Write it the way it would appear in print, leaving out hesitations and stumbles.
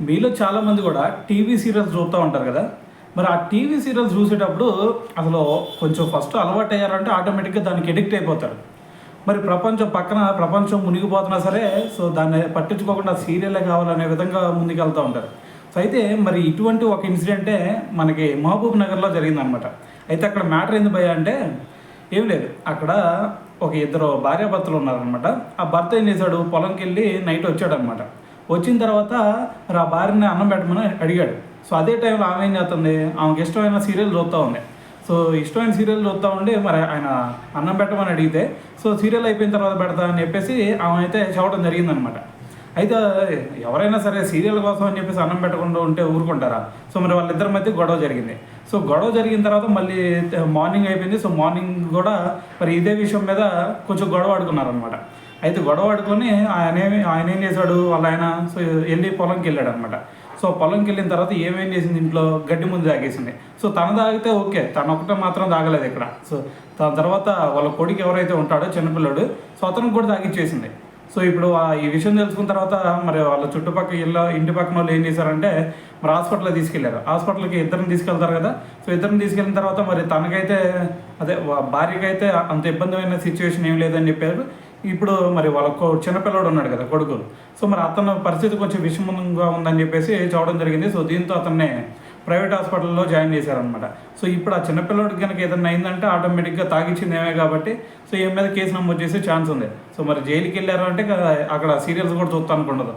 మీలో చాలామంది కూడా టీవీ సీరియల్స్ చూస్తూ ఉంటారు కదా. మరి ఆ టీవీ సీరియల్స్ చూసేటప్పుడు అసలు కొంచెం ఫస్ట్ అలవాటు అయ్యారంటే ఆటోమేటిక్గా దానికి ఎడిక్ట్ అయిపోతారు. మరి ప్రపంచం మునిగిపోతున్నా సరే సో దాన్ని పట్టించుకోకుండా సీరియలే కావాలనే విధంగా ముందుకెళ్తూ ఉంటారు. సో అయితే మరి ఇటువంటి ఒక ఇన్సిడెంటే మనకి మహబూబ్ నగర్లో జరిగిందనమాట. అయితే అక్కడ మ్యాటర్ ఏంది భయ్యా అంటే ఏం లేదు, అక్కడ ఒక ఇద్దరు భార్యాభర్తలు ఉన్నారనమాట. ఆ భర్త ఏం చేశాడు, పొలంకి వెళ్ళి నైట్ వచ్చాడనమాట. వచ్చిన తర్వాత మరి ఆ భార్యని అన్నం పెట్టమని అడిగాడు. సో అదే టైంలో ఆమె ఏం చేస్తుంది, ఆమెకి ఇష్టమైన సీరియల్ చూస్తూ ఉంది. సో ఇష్టమైన సీరియల్ చూస్తూ ఉండి మరి ఆయన అన్నం పెట్టమని అడిగితే సో సీరియల్ అయిపోయిన తర్వాత పెడతా అని చెప్పేసి ఆమె అయితే చెప్పడం జరిగిందనమాట. అయితే ఎవరైనా సరే సీరియల్ కోసం అని చెప్పేసి అన్నం పెట్టకుండా ఉంటే ఊరుకుంటారా? సో మరి వాళ్ళిద్దరి మధ్య గొడవ జరిగింది. సో గొడవ జరిగిన తర్వాత మళ్ళీ మార్నింగ్ అయిపోయింది. సో మార్నింగ్ కూడా మరి ఇదే విషయం మీద కొంచెం గొడవ ఆడుకున్నారనమాట. అయితే గొడవ ఆడుకొని ఆయన ఏం చేశాడు, ఆయన సో వెళ్ళి పొలంకి వెళ్ళాడు అనమాట. సో పొలంకి వెళ్ళిన తర్వాత ఏమేం చేసింది, ఇంట్లో గడ్డి ముందు తాగేసింది. సో తను తాగితే ఓకే, తను ఒకటే మాత్రం తాగలేదు ఇక్కడ. సో దాని తర్వాత వాళ్ళ కొడుకు ఎవరైతే ఉంటాడో చిన్నపిల్లడు, సో అతనికి కూడా తాగిచ్చేసింది. సో ఇప్పుడు ఈ విషయం తెలుసుకున్న తర్వాత మరి వాళ్ళ చుట్టుపక్కల ఇంటి పక్కన వాళ్ళు ఏం చేశారంటే మరి హాస్పిటల్కి తీసుకెళ్లారు. హాస్పిటల్కి ఇద్దరిని తీసుకెళ్తారు కదా. సో ఇద్దరిని తీసుకెళ్ళిన తర్వాత మరి తనకైతే అదే భార్యకైతే అంత ఇబ్బందిమైన సిచ్యువేషన్ ఏం లేదని చెప్పారు. ఇప్పుడు మరి వాళ్ళ చిన్నపిల్లడు ఉన్నాడు కదా, కొడుకు. సో మరి అతని పరిస్థితి కొంచెం విషమంగా ఉందని చెప్పేసి చూడడం జరిగింది. సో దీంతో అతన్ని ప్రైవేట్ హాస్పిటల్లో జాయిన్ చేశారనమాట. సో ఇప్పుడు ఆ చిన్నపిల్లడికి కనుక ఏదైనా అయిందంటే ఆటోమేటిక్గా తాగిచ్చింది ఏమే కాబట్టి సో ఏం మీద కేసు నమోదు చేసే ఛాన్స్ ఉంది. సో మరి జైలుకి వెళ్ళారు అంటే అక్కడ సీరియల్స్ కూడా చూస్తాను అనుకుండదు.